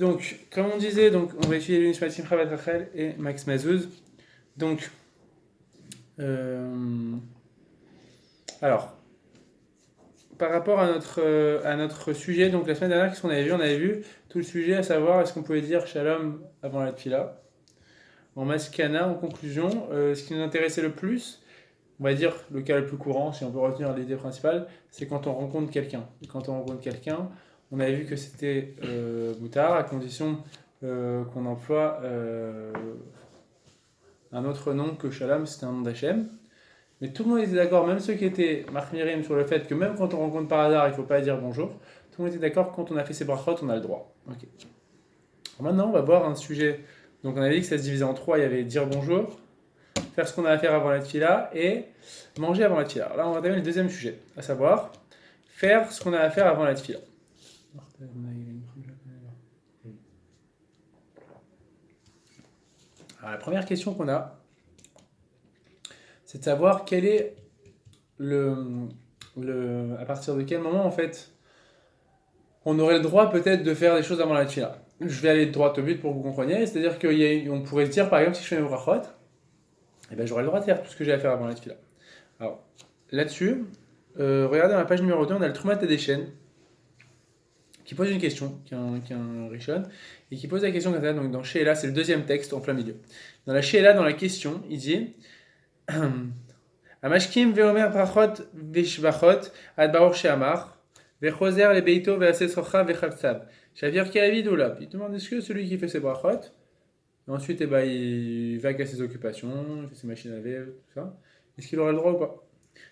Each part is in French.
Donc, comme on disait, donc, on va étudier l'Unishmat Simcha Bat Rachel et Max Mazouz. Donc, euh, alors, par rapport à notre sujet, donc la semaine dernière, qu'est-ce qu'on avait vu? On avait vu tout le sujet, à savoir est-ce qu'on pouvait dire Shalom avant la Tfila. En Maskana, en conclusion, ce qui nous intéressait le plus, on va dire le cas le plus courant, si on peut retenir l'idée principale, c'est quand on rencontre quelqu'un. Et quand on rencontre quelqu'un, on avait vu que c'était moutard, à condition qu'on emploie un autre nom que Shalom, c'était un nom d'Hachem. Mais tout le monde était d'accord, même ceux qui étaient marmirim sur le fait que même quand on rencontre par hasard, il ne faut pas dire bonjour. Tout le monde était d'accord que quand on a fait ses brachot, on a le droit. Ok. Alors maintenant, on va voir un sujet. Donc on avait dit que ça se divisait en trois. Il y avait dire bonjour, faire ce qu'on a à faire avant la tfila et manger avant la tfila. Alors là, on va attaquer le deuxième sujet, à savoir faire ce qu'on a à faire avant la tfila. Alors, la première question qu'on a, c'est de savoir quel est à partir de quel moment en fait on aurait le droit peut-être de faire des choses avant la tfila. Je vais aller droit au but pour que vous compreniez, c'est-à-dire qu'on pourrait se dire par exemple si je fais mes brachot, eh ben, j'aurai le droit de faire tout ce que j'ai à faire avant la tfila. Alors là-dessus, regardez dans la page numéro 2, on a le Troumat Tedeshen qui pose une question, qui est un Rishon, et qui pose la question comme ça, donc dans Sheela, c'est le deuxième texte en plein milieu. Dans la Sheela, dans la question, il dit Amashkim veomer brachot veshvachot ad baruch she'amar vechoser le beito ve'asesrocha vechavtsav. Shavir kiavid ou là. Il demande est-ce que celui qui fait ses brachot, et ensuite eh ben, il va à ses occupations, il fait ses machines à laver, tout ça, est-ce qu'il aurait le droit ou pas?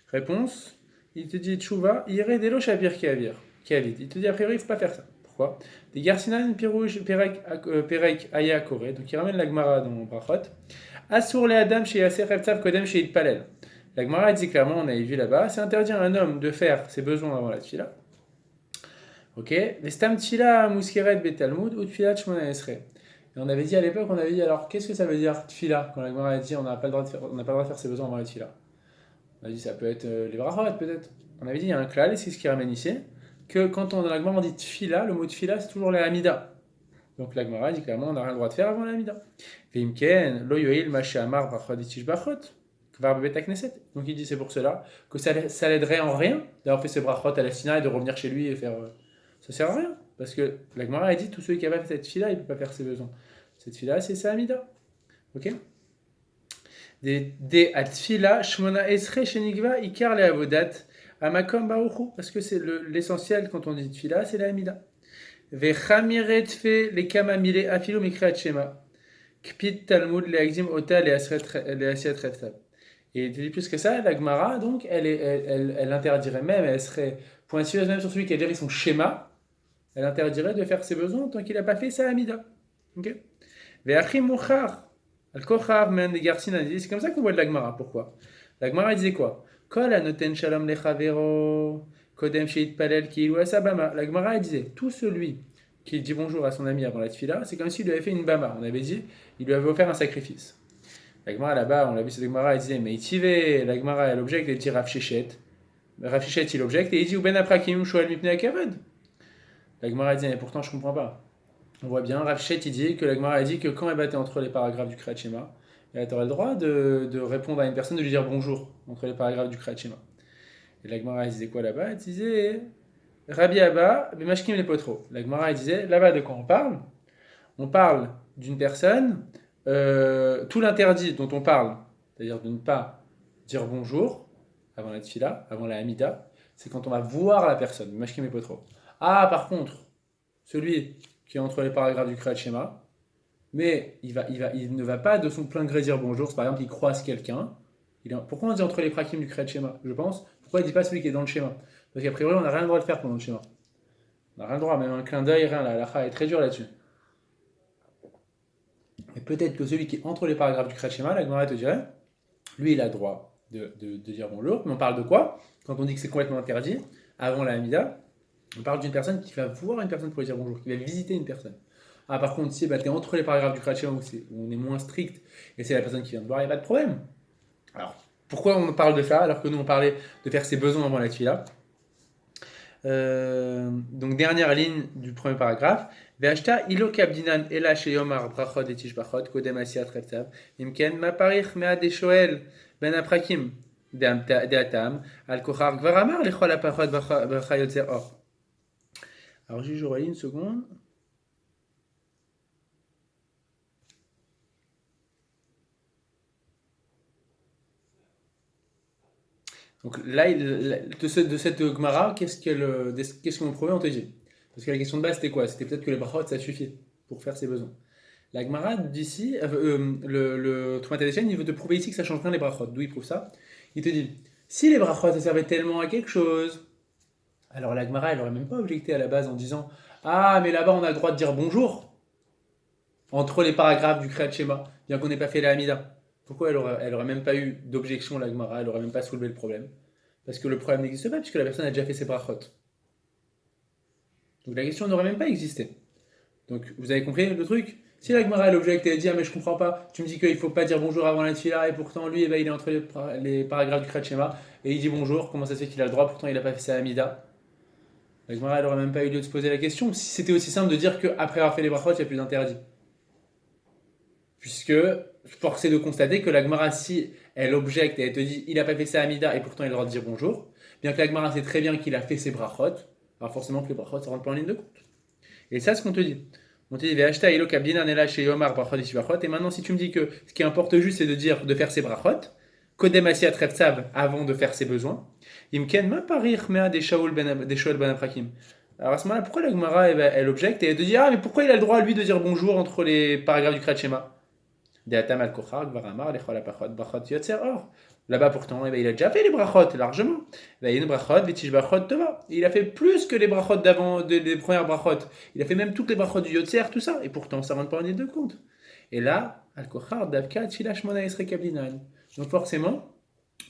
Réponse, il te dit tchouva, irait delo shavir kiavid. Il te dit a priori il ne faut pas faire ça. Pourquoi? Des garcinan pirouj perek aya kore, donc il ramène la gemara dans brachot. Assour les adam chez yaser revtsav kodem chez itpalel. La Gemara dit clairement, on avait vu là-bas, c'est interdit à un homme de faire ses besoins avant la tfila. Ok. Vestam tfila muskeret betalmud ou tfila shmona esre. Et on avait dit à l'époque, on avait dit alors qu'est-ce que ça veut dire tfila quand la Gemara a dit on n'a pas le droit de faire ses besoins avant la tfila. On a dit ça peut être les brachot peut-être. On avait dit il y a un klal, et c'est ce qui ramène ici, que quand on dans la Gemara on dit tfila, le mot tfila c'est toujours la hamida. Donc la Gemara dit clairement on n'a rien le droit de faire avant la hamida. Veimken lo yoil ma she'amar brachot itish brachot. Donc il dit c'est pour cela que ça l'aiderait en rien d'avoir fait ses brachot à la Sina et de revenir chez lui et faire. Ça sert à rien. Parce que la Gemara a dit tout celui qui a pas fait cette fila, il ne peut pas faire ses besoins. Cette fila, c'est sa Amida. Ok. Des atfila, shmona esre shenigva ikar le avodat amakom baruchu. Parce que c'est l'essentiel quand on dit tfila, c'est la Amida. Vechamire tfe le kamamile afilo mikreat shema. Kpit talmud le exim ota le asiat reftab. Et il dit plus que ça, la Gemara, donc, elle interdirait même, elle serait pointilleuse même sur celui qui a déjà fait son schéma, elle interdirait de faire ses besoins tant qu'il n'a pas fait sa Amida. Ok. C'est comme ça qu'on voit de la Gemara. Pourquoi? La Gemara disait quoi? Kol anoten shalom lechavero, kodem sheit palel ki ilu asabama. La Gemara disait, tout celui qui dit bonjour à son ami avant la tfila, c'est comme s'il lui avait fait une bama. On avait dit, il lui avait offert un sacrifice. La Gemara là-bas, on l'a vu, cette Gemara, elle disait, mais Itive, la Gemara, elle objecte, elle dit Rav Shechet. Rav Shechet, il objecte, et il dit, ou ben aprakim shoel mipne akavod. La Gemara dit, mais pourtant, je comprends pas. On voit bien, Rav Shechet, il dit que la Gemara a dit que quand elle battait entre les paragraphes du Kriyat Shema, elle aurait le droit de répondre à une personne, de lui dire bonjour, entre les paragraphes du Kriyat Shema. Et la Gemara, elle disait quoi là-bas? Elle disait, Rabbi Abba, bemashkim les potro. La Gemara, elle disait, là-bas, de quoi on parle? On parle d'une personne. Tout l'interdit dont on parle, c'est-à-dire de ne pas dire bonjour avant la tfila, avant la hamida, c'est quand on va voir la personne, mashkim et potro. Ah, par contre, celui qui est entre les paragraphes du Kriyat Shema, mais il ne va pas de son plein gré dire bonjour, par exemple, il croise quelqu'un. Pourquoi on dit entre les prakim du Kriyat Shema, je pense? Pourquoi il ne dit pas celui qui est dans le schéma? Parce qu'a priori, on n'a rien le droit de faire pendant le schéma. On n'a rien le droit, même un clin d'œil, rien, la halakha est très dure là-dessus. Et peut-être que celui qui est entre les paragraphes du Kriyat Shema, la Gemara te dirait, lui il a le droit de dire bonjour, mais on parle de quoi? Quand on dit que c'est complètement interdit, avant la Hamida, on parle d'une personne qui va voir une personne pour lui dire bonjour, qui va visiter une personne. Ah, par contre, si tu es entre les paragraphes du Kriyat Shema où on est moins strict, et c'est la personne qui vient te voir, il n'y a pas de problème. Alors, pourquoi on parle de ça alors que nous on parlait de faire ses besoins avant la tfila? Donc dernière ligne du premier paragraphe. Ve'ashta ilo kabdinan ela sheyomar brachot etish brachot kodem asiyat revtav. Imken ma parich mea de shoel ben aprakim de atam al kochar gvaramar lechol apachot bachayotzer or. Alors je relis une seconde. Donc là, de cette Gemara, qu'est-ce qu'on prouve, on te dit? Parce que la question de base, c'était quoi? C'était peut-être que les brachot, ça suffit pour faire ses besoins. La Gemara d'ici, le Trumat Hadeshen, il veut te prouver ici que ça change rien les brachot. D'où il prouve ça? Il te dit, si les brachot, ça servait tellement à quelque chose, alors la Gemara, elle aurait même pas objecté à la base en disant, ah, mais là-bas, on a le droit de dire bonjour entre les paragraphes du Kriyat Shema, bien qu'on n'ait pas fait la Hamida. Pourquoi elle aurait même pas eu d'objection, la Gemara, elle aurait même pas soulevé le problème? Parce que le problème n'existe pas, puisque la personne a déjà fait ses brachot. Donc la question n'aurait même pas existé. Donc vous avez compris le truc? Si la Gemara elle objecte et elle dit ah mais je comprends pas, tu me dis qu'il faut pas dire bonjour avant la tefila et pourtant lui il est entre les paragraphes du Kriyat Shema et il dit bonjour, comment ça se fait qu'il a le droit, pourtant il a pas fait sa Hamida? La Gemara elle aurait même pas eu lieu de se poser la question si c'était aussi simple de dire qu'après avoir fait les brachot il n'y a plus d'interdit. Puisque force est de constater que la Gemara, si elle objecte et elle te dit il n'a pas fait sa Hamida et pourtant il a le droit de dire bonjour, bien que la Gemara sait très bien qu'il a fait ses brachot, alors forcément que les brachot ça rentre pas en ligne de compte. Et ça, c'est ce qu'on te dit. On te dit Ve'ashta ilo kabdina nela chez Yomar brachot et brachot. Et maintenant, si tu me dis que ce qui importe juste, c'est de dire de faire ses brachot, kodem asiyat revtsav avant de faire ses besoins, imken ma parir mea des shaul ben aprakim. Alors à ce moment-là, pourquoi la Gemara elle objecte et elle te dit ah mais pourquoi il a le droit lui de dire bonjour entre les paragraphes du Kriyat Shema? Là-bas pourtant, il a déjà fait les brachot largement. Il a fait plus que les brachot d'avant, des premières brachot. Il a fait même toutes les brachot du Yotzer, tout ça. Et pourtant, ça ne rentre pas en ligne de compte. Et là, donc forcément,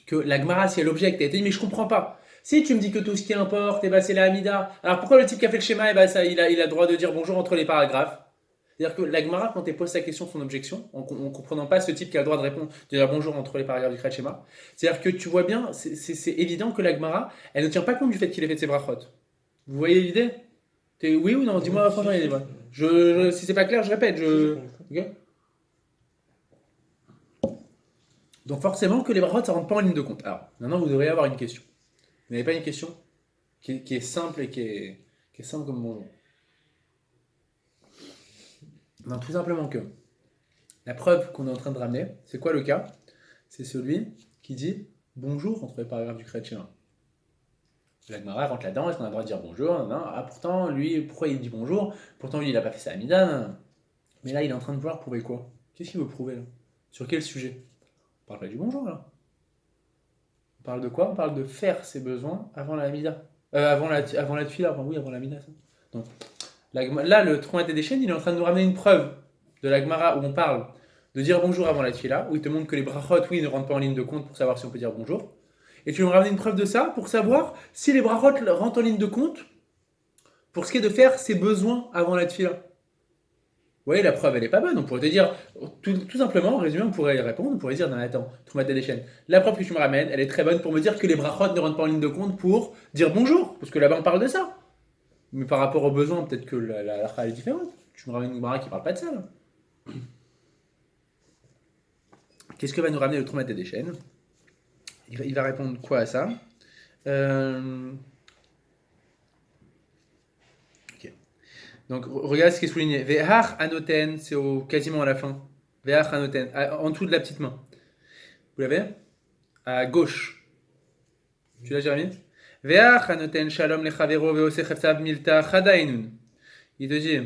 que la Gemara, si elle objecte, elle dit mais je comprends pas. Si tu me dis que tout ce qui importe, c'est la Hamida, alors pourquoi le type qui a fait le schéma, il a le droit de dire bonjour entre les paragraphes? C'est-à-dire que la Gemara, quand elle pose sa question, son objection, en comprenant pas ce type qui a le droit de répondre, de dire bonjour entre les paragraphes du Kriyat Shema, c'est-à-dire que tu vois bien, c'est évident que la Gemara, elle ne tient pas compte du fait qu'il ait fait ses brachot. Vous voyez l'idée? Oui ou non? Dis-moi franchement, il y a des voix. Si c'est pas clair, je répète. Ok. Donc forcément que les brachot, ça rentre pas en ligne de compte. Alors, maintenant, vous devriez avoir une question. Vous n'avez pas une question qui est simple et qui est simple comme bonjour. Non, tout simplement que la preuve qu'on est en train de ramener, c'est quoi le cas? C'est celui qui dit bonjour entre les paragraphes du Kriyat Shema. La Gemara rentre là-dedans, est-ce qu'on a le droit de dire bonjour? Non. Ah, pourtant, lui, pourquoi il dit bonjour? Pourtant, lui, il n'a pas fait sa Hamida. Non. Mais là, il est en train de vouloir prouver quoi? Qu'est-ce qu'il veut prouver là? Sur quel sujet? On parle pas du bonjour là. On parle de quoi? On parle de faire ses besoins avant la Hamida. Avant la tefila, enfin, oui, avant la Hamida. Donc, là, le Trumat Hadeshen, il est en train de nous ramener une preuve de la Gemara où on parle de dire bonjour avant la tefila, où il te montre que les brachot, oui, ne rentrent pas en ligne de compte pour savoir si on peut dire bonjour. Et tu nous ramènes une preuve de ça pour savoir si les brachot rentrent en ligne de compte pour ce qui est de faire ses besoins avant la tefila. Vous voyez, la preuve, elle est pas bonne. On pourrait te dire, tout simplement, en résumé, on pourrait y répondre, on pourrait dire, non, attends, Trumat Hadeshen, la preuve que tu me ramènes, elle est très bonne pour me dire que les brachot ne rentrent pas en ligne de compte pour dire bonjour, parce que là-bas, on parle de ça. Mais par rapport aux besoins, peut-être que la halakha est différente. Tu me ramènes une Gemara qui parle pas de ça, là. Qu'est-ce que va nous ramener le Trumat Hadeshen? Il va répondre quoi à ça? Ok. Donc, regarde ce qui est souligné. Ve'har anoten, c'est quasiment à la fin. Ve'har anoten, en dessous de la petite main. Vous l'avez? À gauche. Tu l'as, Jérémy? Ve'har anoten shalom lechavero ve'ose chefsav milta chadainun. Il te dit,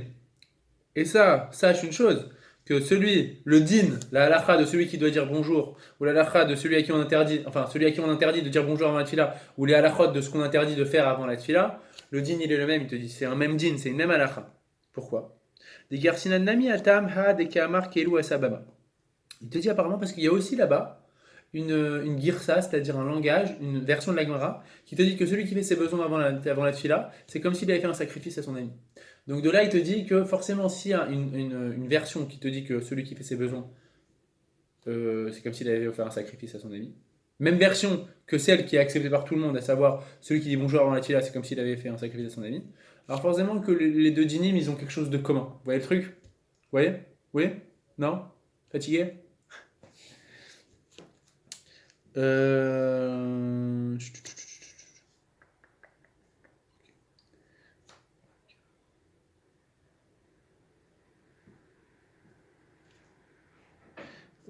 et ça, sache une chose, que le din, la halakha de celui qui doit dire bonjour, ou la halakha de celui à qui on interdit, enfin celui à qui on interdit de dire bonjour avant la tefila, ou les halakhot de ce qu'on interdit de faire avant la tefila, le din il est le même, il te dit, c'est un même din, c'est une même halakha. Pourquoi? Des garsinan nami atam ha de kamar kelu asababa. Il te dit apparemment parce qu'il y a aussi là-bas une girsa, c'est-à-dire un langage, une version de la Gemara, qui te dit que celui qui fait ses besoins avant la tefila, c'est comme s'il avait fait un sacrifice à son ami. Donc de là, il te dit que forcément, s'il y a une version qui te dit que celui qui fait ses besoins, c'est comme s'il avait offert un sacrifice à son ami. Même version que celle qui est acceptée par tout le monde, à savoir celui qui dit bonjour avant la tefila, c'est comme s'il avait fait un sacrifice à son ami. Alors forcément que les deux dynimes, ils ont quelque chose de commun. Vous voyez le truc? Vous voyez? Oui? Non? Fatigué? Euh...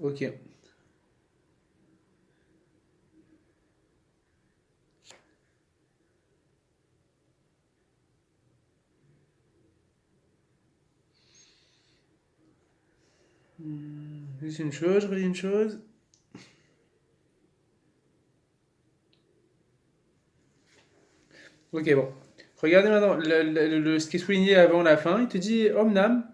Ok. Juste une chose, je relis une chose. Ok, bon. Regardez maintenant ce qui est souligné avant la fin. Il te dit Omnam,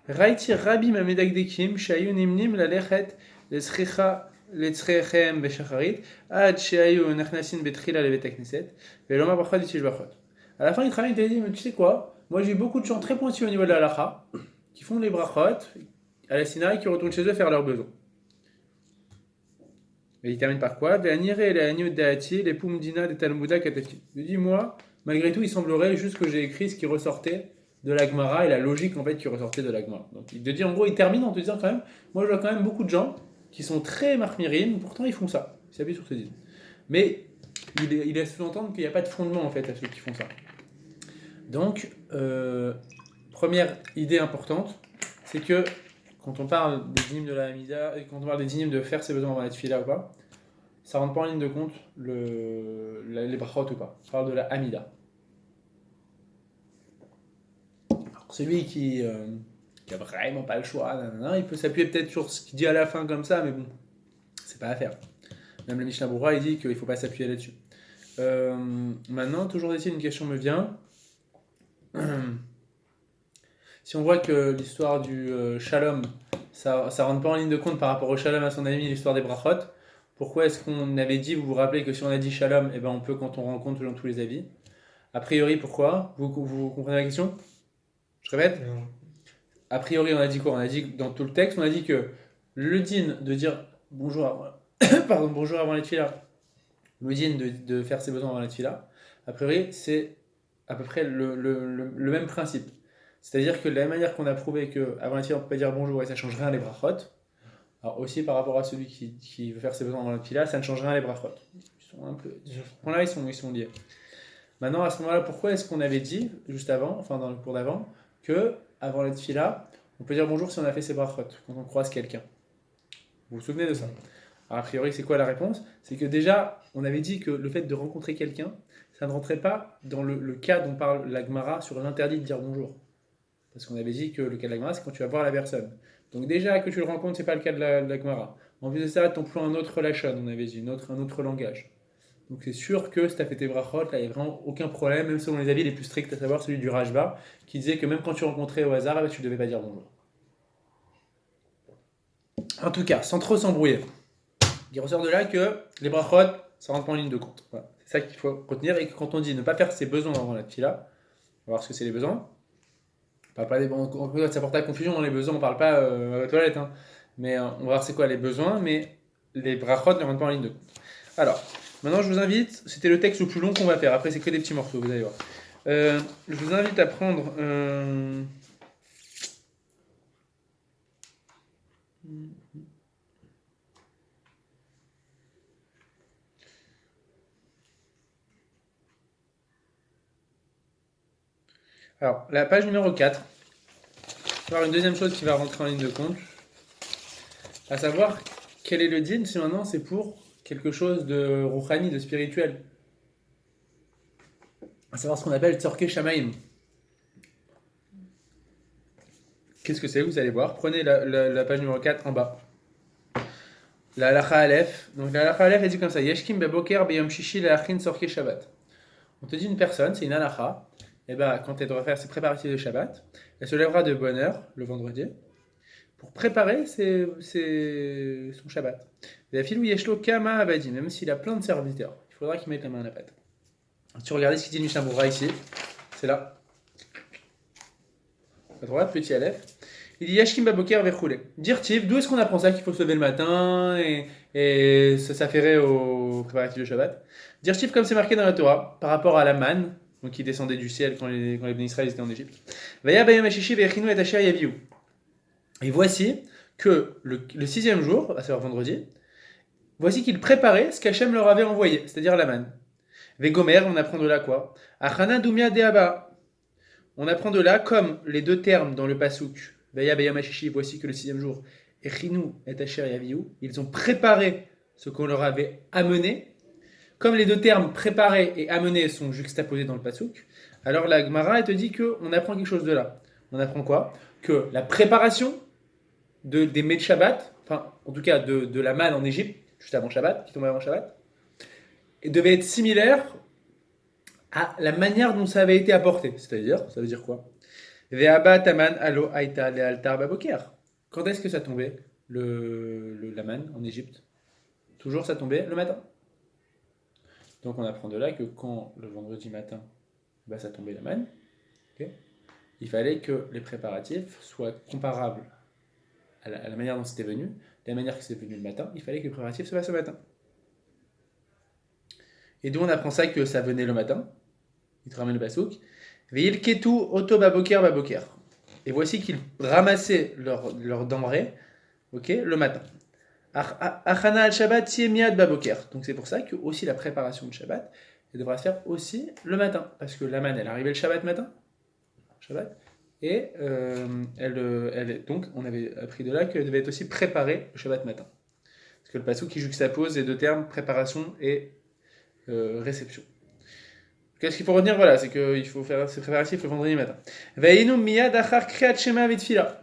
Raiti Rabbi Mamedagdekim, Shayu Nimnim, la Lechet, Letzrechem Beshacharit, Ad Shayu Nachnasin Betrila le Betakneset, Veloma Bachot Itish Bachot. À la fin, il travaille, il te dit Mais tu sais quoi? Moi, j'ai eu beaucoup de gens très pointus au niveau de la halacha qui font les brachot à la Sinaï qui retournent chez eux faire leurs besoins. Et il termine par quoi? Ve'anire le agneau da'ati, les poumdina de Talmuda katati. Il dit moi, malgré tout, il semblerait juste que j'ai écrit ce qui ressortait de la Gemara et la logique en fait qui ressortait de la Gemara. Donc il te dit en gros, il termine en te disant quand même, moi je vois quand même beaucoup de gens qui sont très marmirim, pourtant ils font ça. Ils s'appuient sur ce dit. Mais il laisse entendre qu'il n'y a pas de fondement en fait à ceux qui font ça. Donc, première idée importante, c'est que quand on parle des dynimes de la Hamida, et quand on parle des dynimes de faire ses besoins avant la tefila ou pas, ça rentre pas en ligne de compte les brachot ou pas. On parle de la Hamida. Alors, celui qui a vraiment pas le choix, il peut s'appuyer peut-être sur ce qu'il dit à la fin comme ça, mais bon, c'est pas à faire. Même le Mishnah Berurah, il dit qu'il faut pas s'appuyer là-dessus. Maintenant, toujours ici, une question me vient. Si on voit que l'histoire du shalom, ça rentre pas en ligne de compte par rapport au shalom à son ami, l'histoire des brachot, pourquoi est-ce qu'on avait dit, vous vous rappelez que si on a dit shalom, eh ben on peut quand on rencontre selon tous les avis? A priori, pourquoi? Vous comprenez la question? Je répète? Non. A priori, on a dit quoi? On a dit que dans tout le texte, on a dit que le din de dire bonjour avant, pardon, bonjour avant la tefila, le din de faire ses besoins avant la tefila, a priori, c'est à peu près le même principe. C'est-à-dire que de la même manière qu'on a prouvé qu'avant la tefila, on ne peut pas dire bonjour et ça ne change rien les brachot, alors aussi par rapport à celui qui veut faire ses besoins avant la tefila, ça ne change rien les brachot. Ils sont un peu... Là, ils sont liés. Maintenant, à ce moment-là, pourquoi est-ce qu'on avait dit, juste avant, enfin dans le cours d'avant, que avant la tefila, on peut dire bonjour si on a fait ses brachot, quand on croise quelqu'un? Vous vous souvenez de ça? Alors, a priori, c'est quoi la réponse? C'est que déjà, on avait dit que le fait de rencontrer quelqu'un, ça ne rentrait pas dans le cas dont parle la Gemara sur l'interdit de dire bonjour. Parce qu'on avait dit que le cas de la Gemara, c'est quand tu vas voir la personne. Donc déjà que tu le rencontres, c'est pas le cas de la Gemara. En plus de ça, tu emploies un autre lachon, on avait dit, un autre langage. Donc c'est sûr que si tu as fait tes brachot, là, il n'y a vraiment aucun problème, même selon les avis les plus stricts, à savoir celui du Rajba, qui disait que même quand tu rencontrais au hasard, tu ne devais pas dire bonjour. En tout cas, sans trop s'embrouiller, il ressort de là que les brachot, ça rentre pas en ligne de compte. Voilà. C'est ça qu'il faut retenir, et que quand on dit ne pas faire ses besoins avant la tefila, on va voir ce que c'est les besoins. On parle pas des besoins, ça porte à confusion dans les besoins, on parle pas à la toilette, hein. Mais on va voir c'est quoi les besoins, mais les brachot ne rentrent pas en ligne de compte. Alors, maintenant je vous invite, c'était le texte le plus long qu'on va faire, après c'est que des petits morceaux, vous allez voir. Je vous invite à prendre... Alors, la page numéro 4, il va y avoir une deuxième chose qui va rentrer en ligne de compte, à savoir quel est le din si maintenant c'est pour quelque chose de rouhani, de spirituel. À savoir ce qu'on appelle tzorke shamaim. Qu'est-ce que c'est? Vous allez voir. Prenez la page numéro 4 en bas. La halacha aleph. Donc la halacha aleph, elle dit comme ça. Yeshkim beboker beyom shishi leachin tzorke shabbat. On te dit une personne, c'est une halacha. Et ben quand elle doit faire ses préparatifs de Shabbat, elle se lèvera de bonne heure le vendredi pour préparer son Shabbat. Et la fille où Yeshlo Kama Abadi, même s'il a plein de serviteurs, il faudra qu'il mette la main à la pâte. Si tu regardes ce qu'il dit Mishnah Berurah ici, c'est là. À droite, petit Aleph. Il dit Yashkim Baboker Verchoule. Dirtiv, d'où est-ce qu'on apprend ça qu'il faut se lever le matin et ça s'affairait au préparatif de Shabbat? Dirtiv, comme c'est marqué dans la Torah, par rapport à la manne, donc qui descendait du ciel quand les Béni Israël étaient en Égypte. Vaya bayom hashishi ve'echinu et asher yaviu. Et voici que le sixième jour, à savoir vendredi, voici qu'ils préparaient ce qu'Hachem leur avait envoyé, c'est-à-dire la manne. Vegomer, on apprend de là quoi? Achana dumia deaba. On apprend de là, comme les deux termes dans le pasouk, Vaya bayom hashishi, voici que le sixième jour, echinu et asher yaviu, ils ont préparé ce qu'on leur avait amené. Comme les deux termes préparer et amener sont juxtaposés dans le pasouk, alors la Gemara elle te dit qu'on apprend quelque chose de là. On apprend quoi? Que la préparation des mets de Shabbat, enfin en tout cas de la manne en Égypte, juste avant Shabbat, qui tombait avant Shabbat, devait être similaire à la manière dont ça avait été apporté. C'est-à-dire, ça veut dire quoi? Ve'aba taman alo aita le'altar baboker. Quand est-ce que ça tombait, la manne en Égypte? Toujours ça tombait le matin. Donc on apprend de là que quand le vendredi matin, ça tombait la manne, okay, il fallait que les préparatifs soient comparables à la manière dont c'était venu. De la manière que c'est venu le matin, il fallait que les préparatifs se fassent le matin. Et d'où on apprend ça que ça venait le matin. Il te ramène le pasouk. Veil ketu oto baboker baboker. Et voici qu'ils ramassaient leur denrée, okay, le matin. Achana al Shabbat miad baboker. Donc c'est pour ça que aussi la préparation de Shabbat elle devra se faire aussi le matin, parce que la manne elle arrivait le Shabbat matin, Shabbat, et donc on avait appris de là qu'elle devait être aussi préparée le Shabbat matin, parce que le passouk qui juxtapose les deux termes préparation et réception. Qu'est-ce qu'il faut retenir? Voilà, c'est qu'il faut faire ces préparatifs le vendredi matin. Veinu miyad achar kriyat shema vitfila.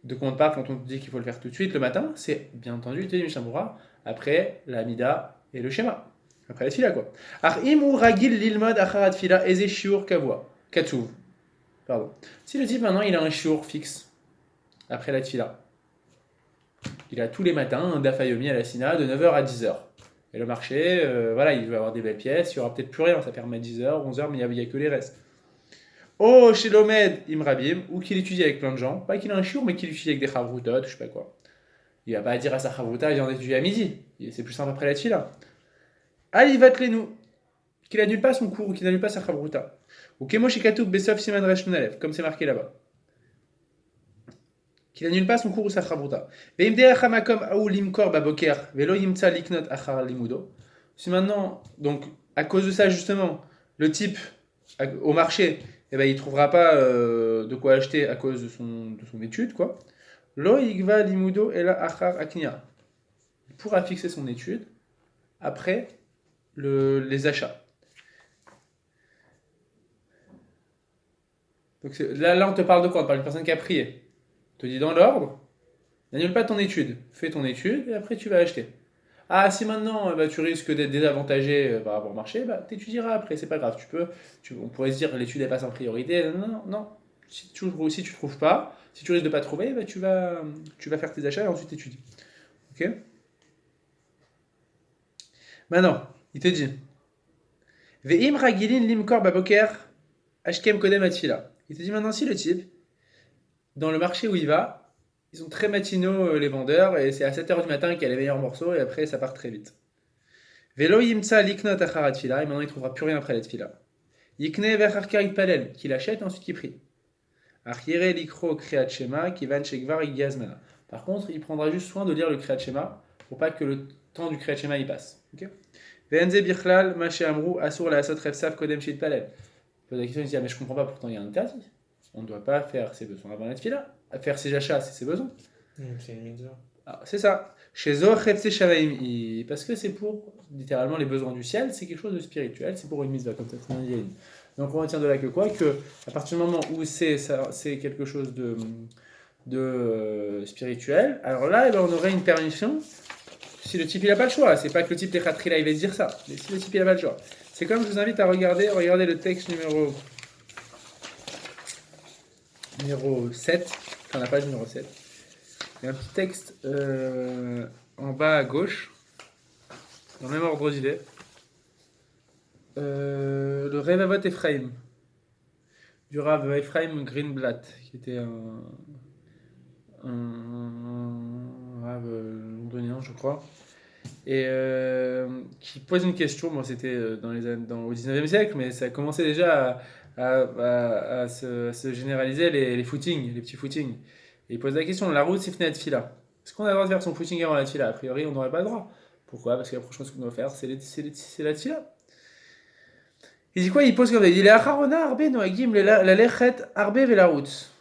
De quoi on parle quand on dit qu'il faut le faire tout de suite le matin? C'est bien entendu le Mishamura, après la Mida et le Shema. Après la Tfila quoi. Achim ou ragil lilmod acharat fila eze shiur kavua. Katsuv. Pardon. Si le type maintenant il a un shiur fixe après la Tfila, il a tous les matins un dafayomi à la Sina de 9h à 10h. Et le marché, voilà, il va avoir des belles pièces, il n'y aura peut-être plus rien, ça permet 10h, 11h, mais il n'y a que les restes. Oh, chez l'Omed Imrabim, ou qu'il étudie avec plein de gens, pas qu'il a un shiur, mais qu'il étudie avec des chavrutot, je sais pas quoi. Il va pas dire à sa chavruta, il vient d'étudier à midi, c'est plus simple après la Tfila. Ali vatlenu, qu'il annule pas son cours ou qu'il n'annule pas sa chavruta. Ou kemo shikatoub besov siman resh nunalev, comme c'est marqué là-bas. Qu'il annule pas son cours ou sa chavruta. Veim derech hamakom aou limkor baboker, velo yimtsa liknot achar limudo. Si maintenant, donc, à cause de ça justement, le type au marché, eh ben, il ne trouvera pas de quoi acheter à cause de son étude, quoi. Lo yigva limudo ela achar aknia. Il pourra fixer son étude après les achats. Donc là, on te parle de quoi? On parle d'une personne qui a prié. On te dit dans l'ordre, n'annule pas ton étude. Fais ton étude et après tu vas acheter. Ah, si maintenant tu risques d'être désavantagé par rapport au marché, t'étudieras après, c'est pas grave. On pourrait se dire l'étude elle passe en priorité. Non. Si tu trouves pas, si tu risques de pas trouver, tu vas faire tes achats et ensuite t'étudies. Ok? Maintenant, il te dit Ve'im ragilin limkor baboker ashkem kodem atfila. Il te dit maintenant si le type, dans le marché où il va, ils sont très matinaux les vendeurs et c'est à 7h du matin qu'il y a les meilleurs morceaux et après ça part très vite. Velo yimtsa liknot acharat tfila et maintenant il ne trouvera plus rien après la tfila. Yikne vecharkarit palel, qu'il achète et ensuite qu'il prie. Achire likro kriyat shema kivan shekvar igiazmana. Par contre, il prendra juste soin de lire le kriyat shema pour pas que le temps du kriyat shema y passe. Okay? Ve'enze bichlal ma she'amru asur la asot refsav kodem shit palel. Il pose la question, il dit mais je comprends pas, pourtant il y a un interdit. On ne doit pas faire ses besoins avant la tfila. Faire ses achats, c'est ses besoins. C'est une mitzvah. Ah, c'est ça. Chez Zohar Shavaim, parce que c'est pour littéralement les besoins du ciel, c'est quelque chose de spirituel, c'est pour une mitzvah comme ça. Donc on retient de là que quoi? Que à partir du moment où c'est quelque chose de spirituel, alors là on aurait une permission si le type il n'a pas le choix. C'est pas que le type là il va se dire ça, mais si le type il n'a pas le choix. C'est comme je vous invite à regarder le texte numéro 7, enfin la page numéro 7. Il y a un petit texte en bas à gauche, dans le même ordre d'idée. Le Revavot Ephraim, du Rav Ephraim Greenblatt, qui était un Rav londonien, je crois. et qui pose une question. Bon, c'était au 19e siècle, mais ça commençait déjà à se généraliser les footings, les petits footings. Et il pose la question, la route c'est Fnat Fila. Est-ce qu'on a le droit de faire son footing avant la Tfila? A priori, on n'aurait pas le droit. Pourquoi? Parce que la prochaine chose qu'on doit faire, c'est la Tfila. Il dit quoi? Il pose comme ça. Il dit, les acharona arbe noagim la lechet arbe la route.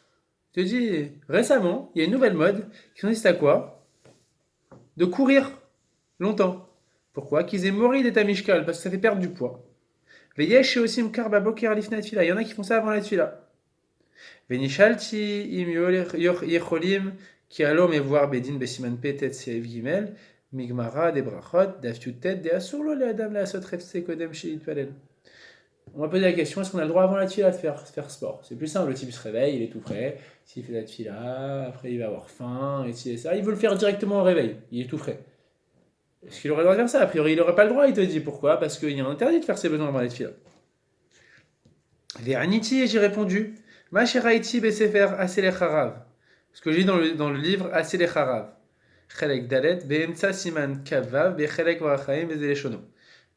Je te dis, récemment, il y a une nouvelle mode qui consiste à quoi? De courir longtemps. Pourquoi? Qu'ils aient mori des mishkal, parce que ça fait perdre du poids. Veyesh aussi mkarba boker lifnat fila. Il y en a qui font ça avant la tfila. Venishalti im yecholim ki alom et voir bedin besiman petet sev gimel migmara de brachot daftutet de asurlo le adam la asot refse kodem sheit palel. On va poser la question, est-ce qu'on a le droit avant la tfila de faire sport? C'est plus simple, le type se réveille, il est tout frais, s'il fait la tfila, après il va avoir faim, et ça, il veut le faire directement au réveil, il est tout frais. Est-ce qu'il aurait le droit de faire ça? A priori, il n'aurait pas le droit, il te dit. Pourquoi? Parce qu'il y a un interdit de faire ses besoins avant la tfila. Ve'aniti, et j'ai répondu, Ma sheraiti besefer aselech harav. Ce que je lis dans le livre Aselech harav. Chelek dalet, be'emtsa siman kavav, be'chelek varachaim, be'zeleshono.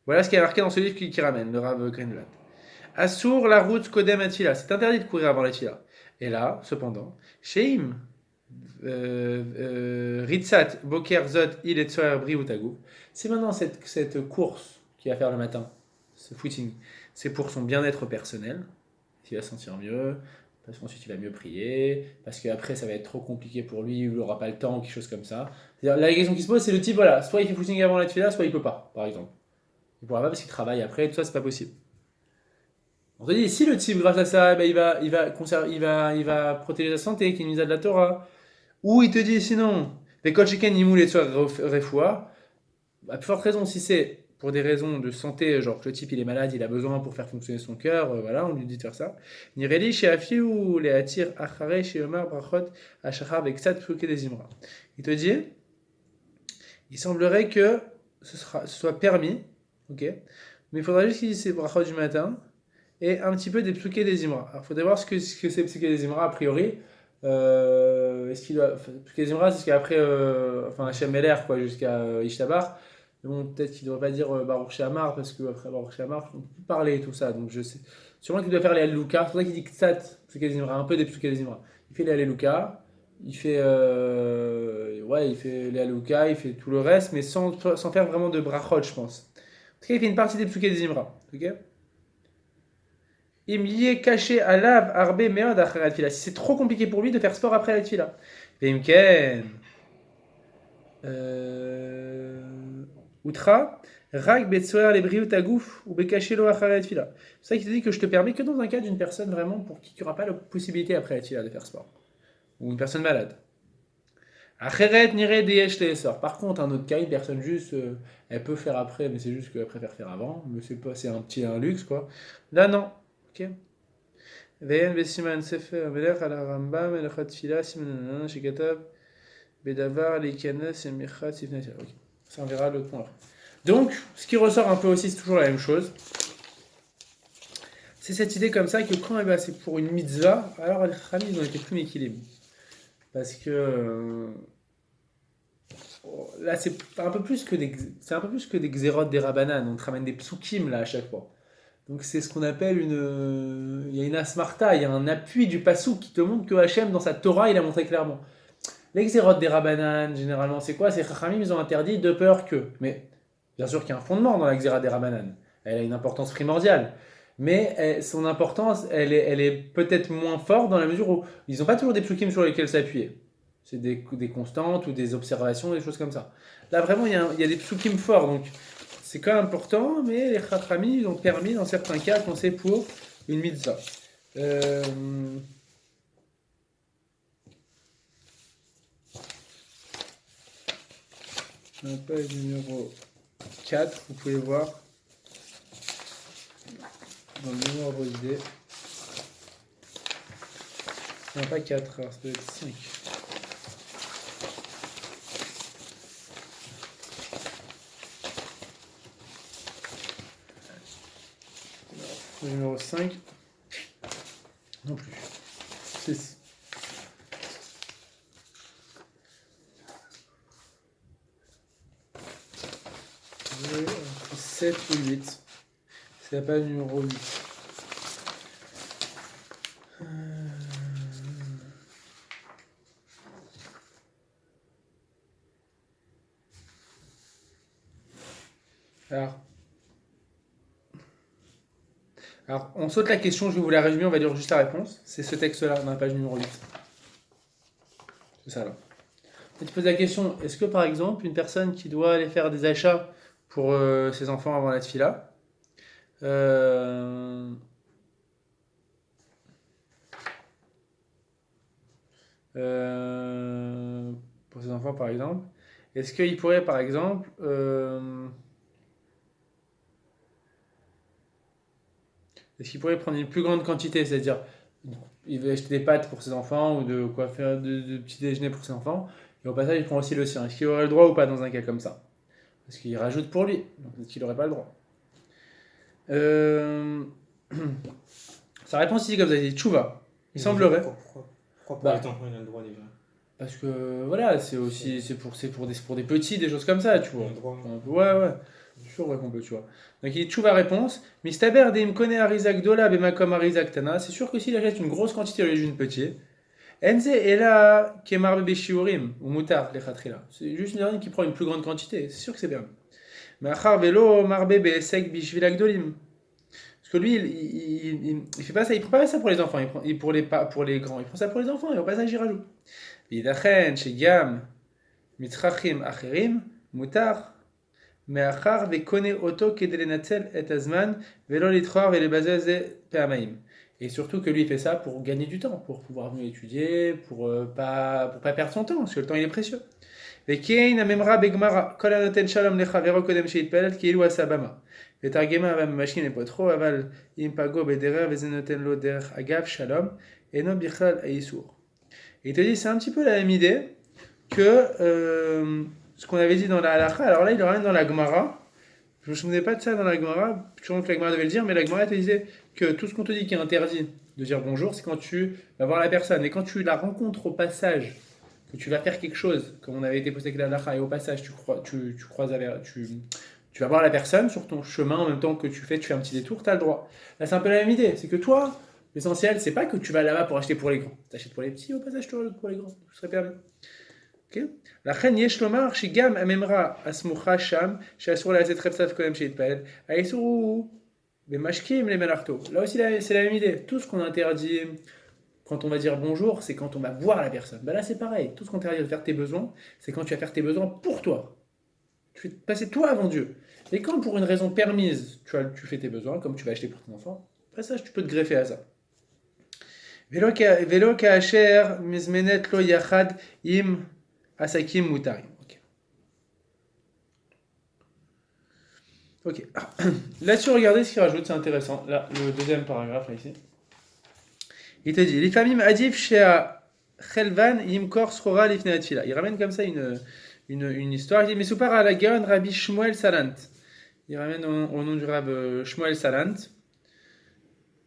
Voilà ce qui est marqué dans ce livre qui ramène, le Rav Greenblatt. Assour la route kodem atfila. C'est interdit de courir avant la tfila. Et là, cependant, sheim, Ritsat, Boker, Zot, Il et Tsoer, Bri ou Tagou. C'est maintenant cette course qu'il va faire le matin, ce footing. C'est pour son bien-être personnel. Il va se sentir mieux, parce qu'ensuite il va mieux prier, parce qu'après ça va être trop compliqué pour lui, il n'aura pas le temps, ou quelque chose comme ça. C'est-à-dire, la question qui se pose, c'est le type, voilà, soit il fait footing avant la tfila, soit il peut pas, par exemple. Il pourra pas parce qu'il travaille après, tout ça, c'est pas possible. On te dit, si le type, grâce à ça, ben, il va protéger sa santé, qu'il nous a de la Torah, ou il te dit sinon, les coacheken imoul et refoua, à plus forte raison, si c'est pour des raisons de santé, genre que le type il est malade, il a besoin pour faire fonctionner son cœur, voilà, on lui dit de faire ça. Nireli chez Afi ou les attir achare chez Omar brachot achachar avec sat des imra. Il te dit, il semblerait que ce soit permis, ok, mais il faudra juste qu'il dise ses brachot du matin et un petit peu des psuké des imra. Alors il faudrait voir ce que c'est psuké des imra a priori. Est-ce qu'il doit. Psuké des imra, c'est ce qu'après. Enfin, Hachem Meler, quoi, jusqu'à Ishtabar. Mais bon, peut-être qu'il ne devrait pas dire Baruch Shamar, parce qu'après Baruch Shamar, on peut plus parler et tout ça. Donc je sais. Sûrement qu'il doit faire les Alluka. C'est pour ça qu'il dit Ksat, Psuké des imra, un peu des psuké des imra. Il fait les Alluka, il fait. Ouais, il fait les Alluka, il fait tout le reste, mais sans faire vraiment de brachot, je pense. En tout cas, il fait une partie des psuké des imra. Ok? Il m'y est caché à lave arbe meod après la tfila. Si c'est trop compliqué pour lui de faire sport après la tfila. Vimken. Outra. Rag betsoer les briou tagouf ou bekachelo après la tfila. C'est ça qui te dit que je te permets que dans un cas d'une personne vraiment pour qui tu n'auras pas la possibilité après la tfila de faire sport. Ou une personne malade. Acheret nire deyesh leesor. Par contre, un autre cas, une personne juste, elle peut faire après, mais c'est juste qu'elle préfère faire avant. Mais c'est pas, c'est un luxe quoi. Là non. Ok. ואין בסימן ספר המלך על הרמב"ם הלכת תפילה סימן שכתב בדבר להיכנס למרחץ לפני תפילה. Ok, ça on verra l'autre point. Donc, ce qui ressort un peu aussi, c'est toujours la même chose. C'est cette idée comme ça que quand c'est pour une mitzvah, alors les Khamis ils ont été plus équilibrés. Parce que là c'est un peu plus que des xérot des rabanan, on te ramène des psukim là à chaque fois. Donc c'est ce qu'on appelle il y a une asmarta, il y a un appui du passouk qui te montre que Hachem dans sa Torah il a montré clairement. Les xérotes des Rabbanan, généralement c'est quoi? C'est Chachamim ils ont interdit de peur que. Mais bien sûr qu'il y a un fondement dans la xéra des Rabbanan. Elle a une importance primordiale. Mais son importance, elle est peut-être moins forte dans la mesure où ils n'ont pas toujours des psukim sur lesquels s'appuyer. C'est des constantes ou des observations, des choses comme ça. Là vraiment il y a des psukim forts, donc c'est quand même important, mais les Chachamim ont permis dans certains cas quand c'est pour une mitzvah. La page numéro 4, vous pouvez voir dans le numéro idée. Non, pas 4, alors ça doit être 5. Le numéro 5, non plus. 6. entre 7 ou 8. C'est la page numéro 8. Alors, on saute la question, je vais vous la résumer, on va lire juste la réponse. C'est ce texte-là, dans la page numéro 8. C'est ça, là. Et tu poses la question, est-ce que par exemple, une personne qui doit aller faire des achats pour ses enfants avant la tefila, euh, pour ses enfants par exemple, est-ce qu'il pourrait par exemple, est-ce qu'il pourrait prendre une plus grande quantité, c'est-à-dire il veut acheter des pâtes pour ses enfants ou de quoi faire de petit déjeuner pour ses enfants, et au passage il prend aussi le sien. Est-ce qu'il aurait le droit ou pas dans un cas comme ça? Parce qu'il rajoute pour lui, donc peut-être qu'il n'aurait pas le droit. Euh... Sa réponse ici comme ça, il dit tchouva. Il semblerait. Pourquoi pour Bah, les enfants il a le droit déjà? Parce que voilà, c'est aussi pour des petits, des choses comme ça, tu Il vois. a le droit. Ouais. Je suis sûr ouais, qu'on peut, tu vois. Donc il dit tchouva réponse. Mistaber de imkone arizak dola bemakom arizak tana. C'est sûr que s'il achète une grosse quantité au lieu d'une petite. Enze ela kemar bebe shiurim ou mutar le khatrila. C'est juste une personne qui prend une plus grande quantité. C'est sûr que c'est bien. Mais achar velo marbe besek bishvilak dolim. Parce que lui, il fait pas ça, il prend pas ça pour les enfants, pour les grands, il prend ça pour les enfants et au passage il rajoute. ויתכן שגם מצרכים אחרים מותר מאחר וקונה אותו כדי לנצל את הזמן ולא לדחור ולבזבז זה פעמיים. Et surtout que lui il fait ça pour gagner du temps, pour pouvoir mieux étudier, pour pas perdre son temps, parce que le temps il est précieux. וכן הממרה בגמרא, כל הנותן שלום לחברו קודם שיתפלל כאילו עשה במה. ותרגמה במשכין לפותחו, אבל אם פגעו בדרך וזה נותן לו דרך אגב שלום, אינו בכלל האיסור. Et il te dit, c'est un petit peu la même idée que ce qu'on avait dit dans la halakha. Alors là, il le ramène dans la Gemara. Je ne me souvenais pas de ça dans la Gemara. Je pense que la Gemara devait le dire, mais la Gemara te disait que tout ce qu'on te dit qui est interdit de dire bonjour, c'est quand tu vas voir la personne. Et quand tu la rencontres au passage, que tu vas faire quelque chose, comme on avait été posté avec la halakha, et au passage, tu vas voir la personne sur ton chemin en même temps que tu fais un petit détour, tu as le droit. Là, c'est un peu la même idée. C'est que toi, l'essentiel, c'est pas que tu vas là-bas pour acheter pour les grands. Tu achètes pour les petits, au passage, tu rajoutes pour les grands. Ce serait permis. Ok. לכן יש לומר שגם הממרה הסמוכה שם, שאסור לעשות חפצת קודם שיתפלל, האיסור הוא במשקים למלאכתו. Là aussi, c'est la même idée. Tout ce qu'on interdit quand on va dire bonjour, c'est quand on va voir la personne. Ben là, c'est pareil. Tout ce qu'on t'interdit de faire tes besoins, c'est quand tu vas faire tes besoins pour toi. Tu fais passer toi avant Dieu. Et quand pour une raison permise, tu fais tes besoins, comme tu vas acheter pour ton enfant, après ça, tu peux te greffer à ça. ולא כאשר מזמנת לו יחד עם עסקים מותרים. Ok. Là-dessus, regardez ce qu'il rajoute, c'est intéressant. Là, le deuxième paragraphe, là, ici. Il te dit, לפעמים עדיף שהחלבן ימכור סחורה לפני התפילה. Il ramène comme ça une histoire. Il dit, מסופר על הגאון רבי שמואל סלנט. Il ramène au nom du Rab Shmuel Salant.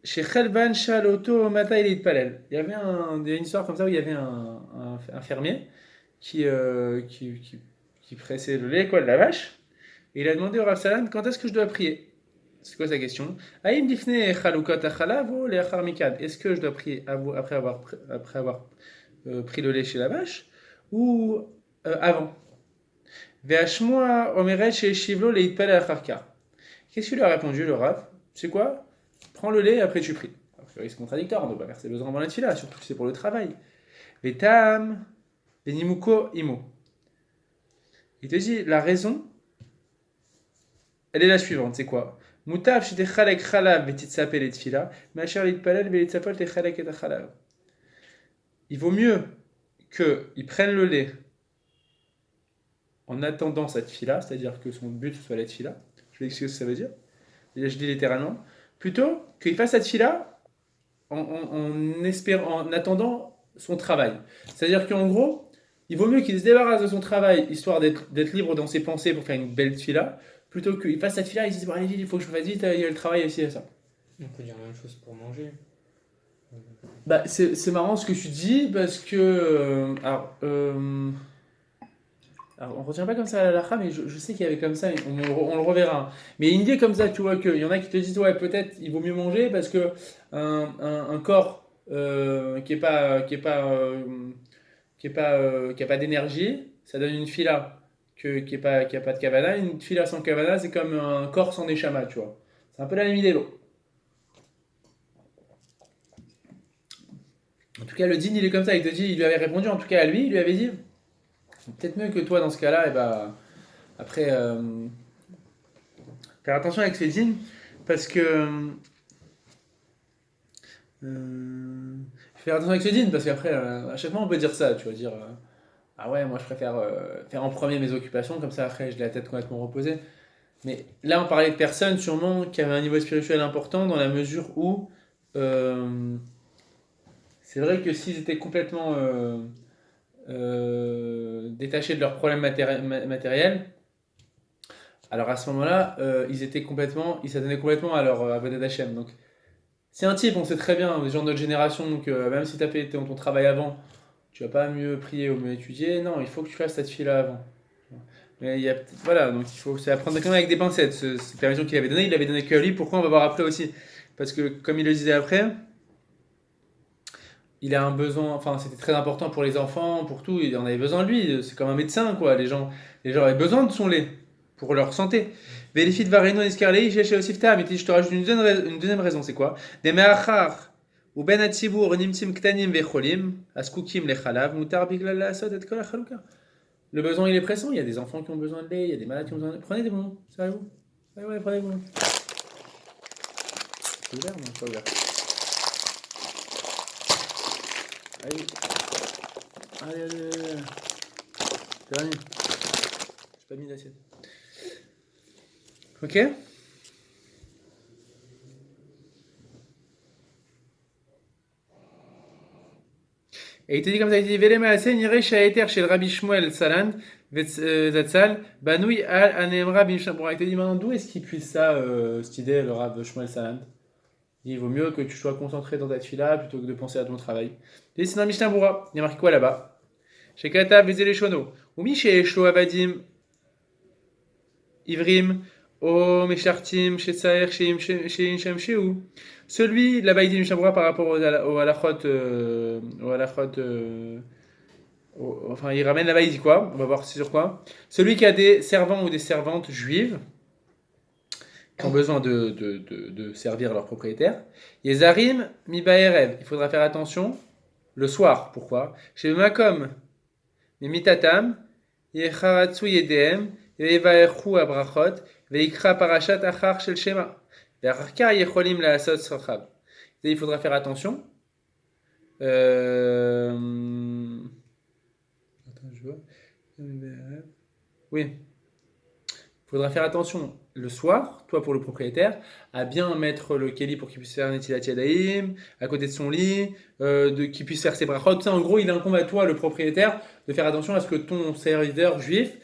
Chez Khelban Shaloto Mata il Palel. Il y avait une histoire comme ça où il y avait un fermier qui pressait le lait de la vache. Et il a demandé au Rav Salant quand est-ce que je dois prier. C'est quoi sa question? Aïm difne chalukat achalav ou leachar mikad. Est-ce que je dois prier après avoir pris le lait chez la vache ou avant? Ve'ashmoa omeret chez Shivlo leit palel acharka. Qu'est-ce qu'il lui a répondu le Rav? C'est quoi? Prends le lait et après tu pries. C'est contradictoire, on ne doit pas faire ses besoins avant la tefila, surtout que c'est pour le travail. Vetam, venimuko imo. Il te dit, la raison, elle est la suivante, c'est quoi? Mutav shitechalek chalav vetitsapel et tefila, macher litpalel velitsapel techalek et chalav. Il vaut mieux qu'ils prennent le lait en attendant cette tefila, c'est-à-dire que son but soit la tefila. Je vais expliquer ce que ça veut dire. Je dis littéralement. Plutôt qu'il fasse cette fille-là en attendant son travail. C'est-à-dire qu'en gros, il vaut mieux qu'il se débarrasse de son travail, histoire d'être libre dans ses pensées pour faire une belle fille-là, plutôt qu'il fasse cette fille-là et il se dise, bon, allez, il faut que je fasse vite, il y a le travail ici et ça. On peut dire la même chose pour manger. Bah, c'est marrant ce que tu dis, parce que... Alors, on retient pas comme ça à la halakha, mais je sais qu'il y avait comme ça, on le reverra, hein. Mais une idée comme ça, tu vois, qu'il y en a qui te disent, ouais, peut-être il vaut mieux manger parce que un corps qui a pas d'énergie, ça donne une fila qui a pas de kavana. Une fila sans kavana, c'est comme un corps sans neshama, tu vois. C'est un peu la même idée, l'eau. En tout cas, le din, il est comme ça. Il te dit, il lui avait répondu, en tout cas à lui, il lui avait dit, peut-être mieux que toi dans ce cas-là, et bah, après, faire attention avec ces dînes, parce que. Faire attention avec ce dînes, parce qu'après, à chaque fois, on peut dire ça, tu vas dire, ah ouais, moi je préfère faire en premier mes occupations, comme ça après, j'ai la tête complètement reposée. Mais là, on parlait de personnes sûrement qui avaient un niveau spirituel important, dans la mesure où. euh, c'est vrai que s'ils étaient complètement détachés de leurs problèmes matériels, alors à ce moment-là, ils s'adonnaient complètement à leur Avodat Hashem. Donc, c'est un type, on sait très bien, des gens de notre génération, que même si tu as fait ton travail avant, tu vas pas mieux prier ou mieux étudier. Non, il faut que tu fasses cette fille-là avant. Mais il y a, voilà, donc il faut c'est à prendre quand même avec des pincettes. Cette permission qu'il avait donnée, il l'avait donnée que à lui. Pourquoi on va voir après aussi? Parce que, comme il le disait après, il a un besoin, enfin c'était très important pour les enfants, pour tout, il en avait besoin de lui, c'est comme un médecin quoi, les gens avaient besoin de son lait pour leur santé. Vérifie de varino escarlei, cherchez aussi mais je te rajoute une deuxième raison, c'est quoi? Des meachar ou ben atzibur nimtim ktanim vecholim, askukim lechalav, mutar biglal lasot et kol hachaluka. Le besoin il est pressant, il y a des enfants qui ont besoin de lait, il y a des malades qui ont besoin de lait. Prenez des bonbons, savez-vous? Ouais, prenez des bonbons. C'est ouvert, non, c'est pas ouvert. Allez, allez. Dernier. J'ai pas mis d'assiette. Ok? Et il te dit comme ça, il te dit Velema Asen Yire Shaeter chez le Rabbi Shmuel Salan, Zatzal, Banoui Al Anemra Bimsham. Bon, il te dit maintenant d'où est-ce qu'il puise ça, cette idée, le Rabbi Shmuel Salan? Il vaut mieux que tu sois concentré dans ta tefila plutôt que de penser à ton travail. Il dit c'est dans Mishnah Bura. Il y a marqué quoi là-bas? Chez Kata Vezele Shono. Ou mi chez Shlo Avadim Ivrim. O Meshartim chez Saer chez Inshem chez où? Celui, là-bas il dit Mishnah Bura par rapport au halachot. Enfin, il ramène là-bas, il dit quoi? On va voir sur quoi. Celui qui a des servants ou des servantes juives qui ont besoin de servir leur propriétaire. Yezarim mi ba'erev. Il faudra faire attention le soir. Pourquoi? Chez Makom, mi mitatam, yecharatsu yedehem, yevaechu abrachot, veikra parashat achar shel shema. Ve'acharkar yecholim la'asot sochab. Il faudra faire attention. Attends, je vois. Oui. Il faudra faire attention le soir, toi pour le propriétaire, à bien mettre le keli pour qu'il puisse faire Netilat Yadayim, à côté de son lit, qu'il puisse faire ses brachot. En gros, il incombe à toi, le propriétaire, de faire attention à ce que ton serviteur juif